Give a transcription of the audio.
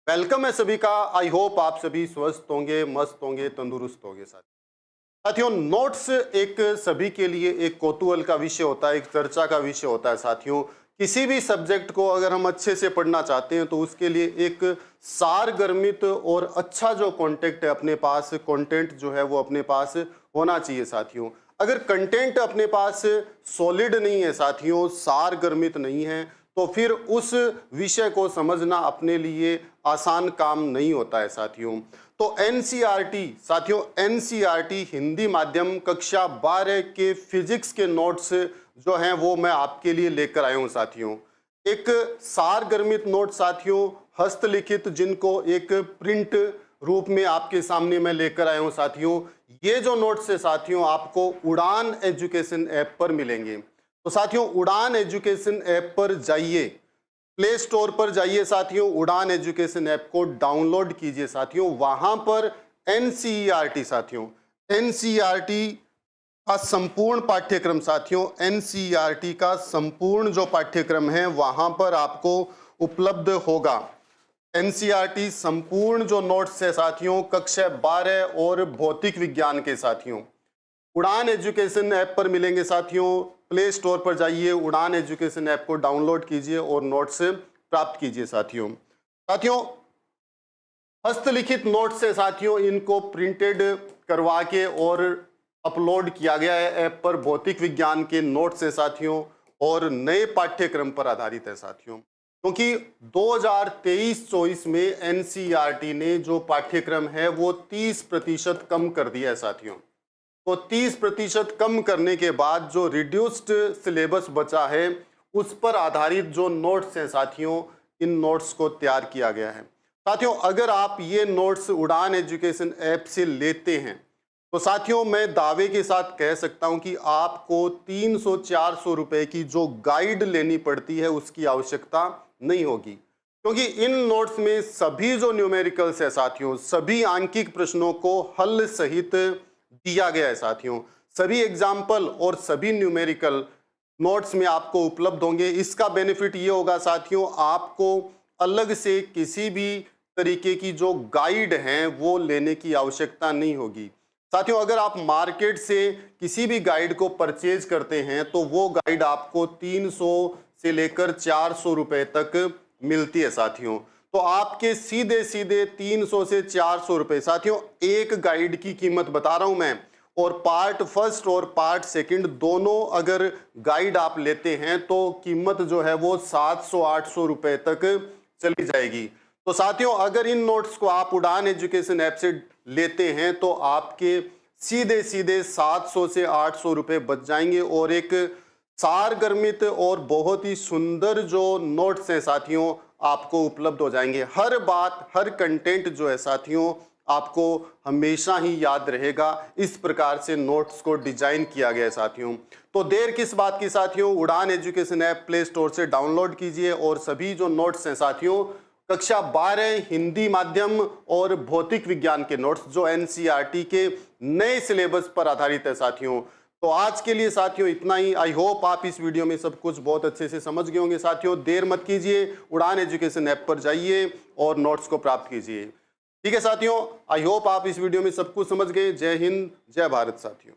Welcome है सभी का। आई होप आप सभी स्वस्थ होंगे, मस्त होंगे, तंदुरुस्त होंगे। साथियों, नोट्स एक सभी के लिए एक कौतूहल का विषय होता है, एक चर्चा का विषय होता है। साथियों, किसी भी सब्जेक्ट को अगर हम अच्छे से पढ़ना चाहते हैं तो उसके लिए एक सारगर्मित और अच्छा जो कंटेंट है अपने पास, कंटेंट जो है वो अपने पास होना चाहिए। साथियों, अगर कंटेंट अपने पास सॉलिड नहीं है, साथियों सारगर्मित नहीं है, तो फिर उस विषय को समझना अपने लिए आसान काम नहीं होता है। साथियों, तो एनसीईआरटी, साथियों एनसीईआरटी हिंदी माध्यम कक्षा 12 के फिजिक्स के नोट्स जो हैं वो मैं आपके लिए लेकर आया हूं। साथियों, एक सारगर्मित नोट, साथियों हस्तलिखित, जिनको एक प्रिंट रूप में आपके सामने मैं लेकर आया हूं। साथियों, ये जो नोट्स है साथियों आपको उड़ान एजुकेशन ऐप पर मिलेंगे। तो साथियों, उड़ान एजुकेशन ऐप पर जाइए, प्ले स्टोर पर जाइए। साथियों, उड़ान एजुकेशन ऐप को डाउनलोड कीजिए। साथियों, वहां पर एनसीईआरटी, साथियों एनसीईआरटी का संपूर्ण पाठ्यक्रम, साथियों एनसीईआरटी का संपूर्ण जो पाठ्यक्रम है वहां पर आपको उपलब्ध होगा। एनसीईआरटी संपूर्ण जो नोट्स है साथियों कक्षा 12 और भौतिक विज्ञान के, साथियों उड़ान एजुकेशन ऐप पर मिलेंगे। साथियों, प्ले स्टोर पर जाइए, उड़ान एजुकेशन ऐप को डाउनलोड कीजिए और नोट्स प्राप्त कीजिए। साथियों हस्तलिखित नोट्स से, साथियों इनको प्रिंटेड करवा के और अपलोड किया गया है ऐप पर। भौतिक विज्ञान के नोट्स है साथियों और नए पाठ्यक्रम पर आधारित है। साथियों, क्योंकि 2023-24 में एनसीईआरटी ने जो पाठ्यक्रम है वो 30% कम कर दिया है। साथियों, तो 30% कम करने के बाद जो रिड्यूस्ड सिलेबस बचा है उस पर आधारित जो नोट्स हैं साथियों, इन नोट्स को तैयार किया गया है। साथियों, अगर आप ये नोट्स उड़ान एजुकेशन ऐप से लेते हैं तो साथियों मैं दावे के साथ कह सकता हूं कि आपको 300-400 रुपए की जो गाइड लेनी पड़ती है उसकी आवश्यकता नहीं होगी, क्योंकि इन नोट्स में सभी जो न्यूमेरिकल्स है साथियों, सभी आंकिक प्रश्नों को हल सहित दिया गया है। साथियों, सभी एग्जाम्पल और सभी न्यूमेरिकल नोट्स में आपको उपलब्ध होंगे। इसका बेनिफिट ये होगा साथियों, आपको अलग से किसी भी तरीके की जो गाइड हैं वो लेने की आवश्यकता नहीं होगी। साथियों, अगर आप मार्केट से किसी भी गाइड को परचेज करते हैं तो वो गाइड आपको 300 से लेकर 400 रुपए तक मिलती है। साथियों, तो आपके सीधे सीधे 300 से 400 रुपए, साथियों एक गाइड की कीमत बता रहा हूं मैं, और पार्ट फर्स्ट और पार्ट सेकंड दोनों अगर गाइड आप लेते हैं तो कीमत जो है वो 700-800 रुपए तक चली जाएगी। तो साथियों, अगर इन नोट्स को आप उड़ान एजुकेशन ऐप से लेते हैं तो आपके सीधे सीधे 700 से 800 रुपए बच जाएंगे और एक सारगर्मित और बहुत ही सुंदर जो नोट्स हैं साथियों आपको उपलब्ध हो जाएंगे। हर बात, हर कंटेंट जो है साथियों आपको हमेशा ही याद रहेगा। इस प्रकार से नोट्स को डिजाइन किया गया है। साथियों, तो देर किस बात की साथियों, उड़ान एजुकेशन ऐप प्ले स्टोर से डाउनलोड कीजिए और सभी जो नोट्स हैं साथियों कक्षा 12 हिंदी माध्यम और भौतिक विज्ञान के नोट्स जो एनसीईआरटी के नए सिलेबस पर आधारित है। साथियों, तो आज के लिए साथियों इतना ही। आई होप आप इस वीडियो में सब कुछ बहुत अच्छे से समझ गए होंगे। साथियों, देर मत कीजिए, उड़ान एजुकेशन ऐप पर जाइए और नोट्स को प्राप्त कीजिए। ठीक है साथियों, आई होप आप इस वीडियो में सब कुछ समझ गए। जय हिंद, जय भारत। साथियों।